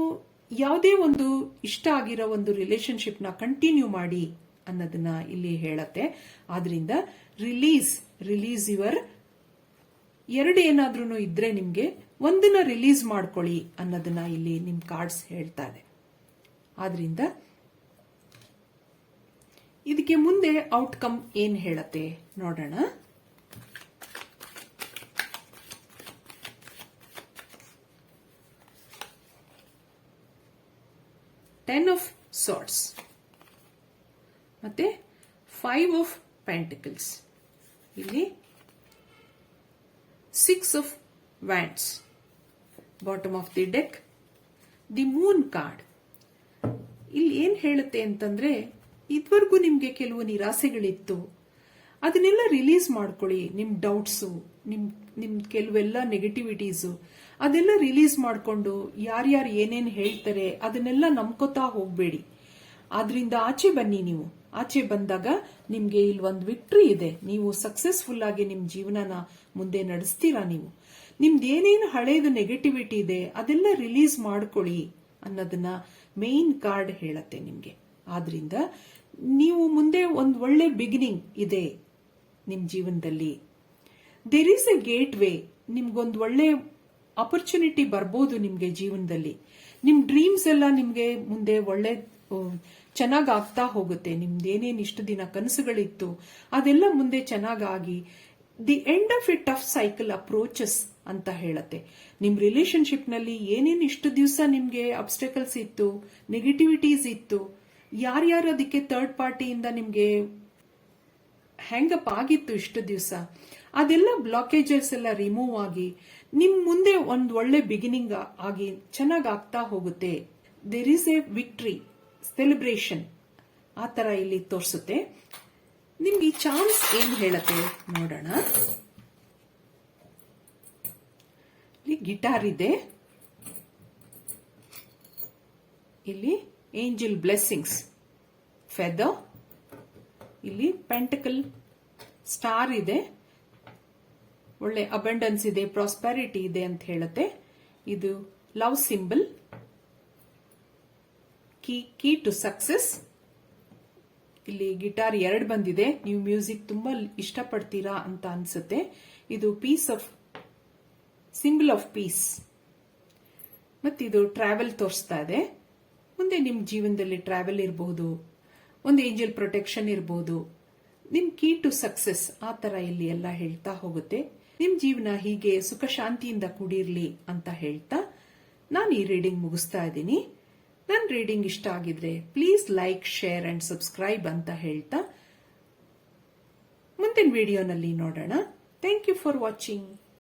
ಯಾವುದೇ ಒಂದು ಇಷ್ಟ ಆಗಿರೋ ಒಂದು ರಿಲೇಶನ್ಶಿಪ್ ನ ಕಂಟಿನ್ಯೂ ಮಾಡಿ ಅನ್ನೋದನ್ನ ಇಲ್ಲಿ ಹೇಳತ್ತೆ. ಆದ್ರಿಂದ ರಿಲೀಸ್ ಯುವರ್ ಎರಡು ಏನಾದ್ರೂ ಇದ್ರೆ ನಿಮ್ಗೆ ಒಂದನ್ನ ರಿಲೀಸ್ ಮಾಡ್ಕೊಳ್ಳಿ ಅನ್ನೋದನ್ನ ಇಲ್ಲಿ ನಿಮ್ ಕಾರ್ಡ್ಸ್ ಹೇಳ್ತಾ ಇದೆ. ಆದ್ರಿಂದ ಇದಕ್ಕೆ ಮುಂದೆ ಔಟ್ಕಮ್ ಏನ್ ಹೇಳತ್ತೆ ನೋಡೋಣ. ಟೆನ್ ಆಫ್ ಸಾರ್ಟ್ಸ್ ಮತ್ತೆ 5 ಆಫ್ ಪೆಂಟಿಕಲ್ಸ್, ಇಲ್ಲಿ 6 of wands, bottom of the deck the Moon card. ಇಲ್ಲಿ ಏನ್ ಹೇಳುತ್ತೆ ಅಂತಂದ್ರೆ, ಇದುವರೆಗೂ ನಿಮ್ಗೆ ಕೆಲವು ನಿರಾಸೆಗಳಿತ್ತು, ಅದನ್ನೆಲ್ಲ ರಿಲೀಸ್ ಮಾಡ್ಕೊಳ್ಳಿ. ನಿಮ್ ಡೌಟ್ಸು, ನಿಮ್ ಕೆಲವೆಲ್ಲ ನೆಗೆಟಿವಿಟೀಸು ಅದೆಲ್ಲ ರಿಲೀಸ್ ಮಾಡ್ಕೊಂಡು ಯಾರ್ಯಾರು ಏನೇನ್ ಹೇಳ್ತಾರೆ ಅದನ್ನೆಲ್ಲ ನಂಬ್ಕೋತಾ ಹೋಗ್ಬೇಡಿ. ಆದ್ರಿಂದ ಆಚೆ ಬನ್ನಿ. ನೀವು ಆಚೆ ಬಂದಾಗ ನಿಮ್ಗೆ ಇಲ್ಲಿ ಒಂದು ವಿಕ್ಟ್ರಿ ಇದೆ. ನೀವು ಸಕ್ಸಸ್ಫುಲ್ ಆಗಿ ನಿಮ್ ಜೀವನನ ಮುಂದೆ ನಡೆಸ್ತೀರಾ. ನೀವು ನಿಮ್ದು ಏನೇನು ಹಳೇದು ನೆಗೆಟಿವಿಟಿ ಇದೆ ಅದೆಲ್ಲ ರಿಲೀಸ್ ಮಾಡ್ಕೊಳ್ಳಿ ಅನ್ನೋದನ್ನ ಮೇನ್ ಕಾರ್ಡ್ ಹೇಳತ್ತೆ ನಿಮ್ಗೆ. ಆದ್ರಿಂದ ನೀವು ಮುಂದೆ ಒಂದು ಒಳ್ಳೆ ಬಿಗಿನಿಂಗ್ ಇದೆ ನಿಮ್ ಜೀವನದಲ್ಲಿ. There is a gateway. ನಿಮ್ಗೊಂದು ಒಳ್ಳೆ ಆಪರ್ಚುನಿಟಿ ಬರ್ಬೋದು ನಿಮ್ಗೆ ಜೀವನದಲ್ಲಿ. ನಿಮ್ ಡ್ರೀಮ್ಸ್ ಎಲ್ಲ ನಿಮ್ಗೆ ಮುಂದೆ ಒಳ್ಳೆ ಚೆನ್ನಾಗ್ ಆಗ್ತಾ ಹೋಗುತ್ತೆ. ನಿಮ್ದೇನೇನು ಇಷ್ಟು ದಿನ ಕನಸುಗಳಿತ್ತು ಅದೆಲ್ಲ ಮುಂದೆ ಚೆನ್ನಾಗಾಗಿ the end of it of cycle approaches ಅಂತ ಹೇಳತ್ತೆ. ನಿಮ್ ರಿಲೇಶನ್ಶಿಪ್ ನಲ್ಲಿ ಏನೇನು ಇಷ್ಟು ದಿವಸ ನಿಮ್ಗೆ ಅಬ್ಸ್ಟಕಲ್ಸ್ ಇತ್ತು, ನೆಗೆಟಿವಿಟೀಸ್ ಇತ್ತು, ಯಾರ್ಯಾರು ಅದಕ್ಕೆ ಥರ್ಡ್ ಪಾರ್ಟಿಯಿಂದ ನಿಮ್ಗೆ ಹ್ಯಾಂಗಪ್ ಆಗಿತ್ತು ಇಷ್ಟು ದಿವಸ, ಅದೆಲ್ಲ ಬ್ಲಾಕೇಜಸ್ ಎಲ್ಲ ರಿಮೂವ್ ಆಗಿ ನಿಮ್ ಮುಂದೆ ಒಂದು ಒಳ್ಳೆ ಬಿಗಿನಿಂಗ್ ಆಗಿ ಚೆನ್ನಾಗ್ ಆಗ್ತಾ ಹೋಗುತ್ತೆ. There is a victory, celebration ಆ ತರ ಇಲ್ಲಿ ತೋರಿಸುತ್ತೆ. ನಿಮ್ಗೆ ಈ ಚಾನ್ಸ್ ಏನ್ ಹೇಳತ್ತೆ ನೋಡೋಣ. ಇಲ್ಲಿ ಗಿಟಾರ್ ಇದೆ, ಇಲ್ಲಿ ಏಂಜಲ್ ಬ್ಲೆಸ್ಸಿಂಗ್ಸ್, ಫೆದರ್, ಇಲ್ಲಿ ಪೆಂಟಕಲ್ ಸ್ಟಾರ್ ಇದೆ, ಒಳ್ಳೆ ಅಬಂಡೆನ್ಸ್ ಇದೆ, ಪ್ರಾಸ್ಪೆರಿಟಿ ಇದೆ ಅಂತ ಹೇಳುತ್ತೆ. ಇದು love symbol, key to success. ಇಲ್ಲಿ ಗಿಟಾರ್ 2 ಬಂದಿದೆ. ನೀವು ಮ್ಯೂಸಿಕ್ ತುಂಬಾ ಇಷ್ಟಪಡ್ತೀರಾ ಅಂತ ಅನ್ಸುತ್ತೆ. ಇದು ಸಿಂಬಲ್ ಆಫ್ ಪೀಸ್. ಮತ್ತಿದು ಟ್ರಾವೆಲ್ ತೋರಿಸ್ತಾ ಇದೆ. ಮುಂದೆ ನಿಮ್ ಜೀವನದಲ್ಲಿ ಟ್ರಾವೆಲ್ ಇರಬಹುದು, ಒಂದು ಏಂಜಲ್ ಪ್ರೊಟೆಕ್ಷನ್ ಇರಬಹುದು, ನಿಮ್ ಕೀ ಟು ಸಕ್ಸಸ್ ಆ ತರ ಇಲ್ಲಿ ಎಲ್ಲ ಹೇಳ್ತಾ ಹೋಗುತ್ತೆ. ನಿಮ್ ಜೀವನ ಹೀಗೆ ಸುಖ ಶಾಂತಿಯಿಂದ ಕೂಡಿರ್ಲಿ ಅಂತ ಹೇಳ್ತಾ ನಾನು ಈ ರೀಡಿಂಗ್ ಮುಗಿಸ್ತಾ ಇದ್ದೀನಿ. ನನ್ನ ರೀಡಿಂಗ್ ಇಷ್ಟ ಆಗಿದ್ರೆ please like, share and subscribe ಅಂತ ಹೇಳ್ತಾ ಮುಂದಿನ ವಿಡಿಯೋನಲ್ಲಿ ನೋಡೋಣ. Thank you for watching.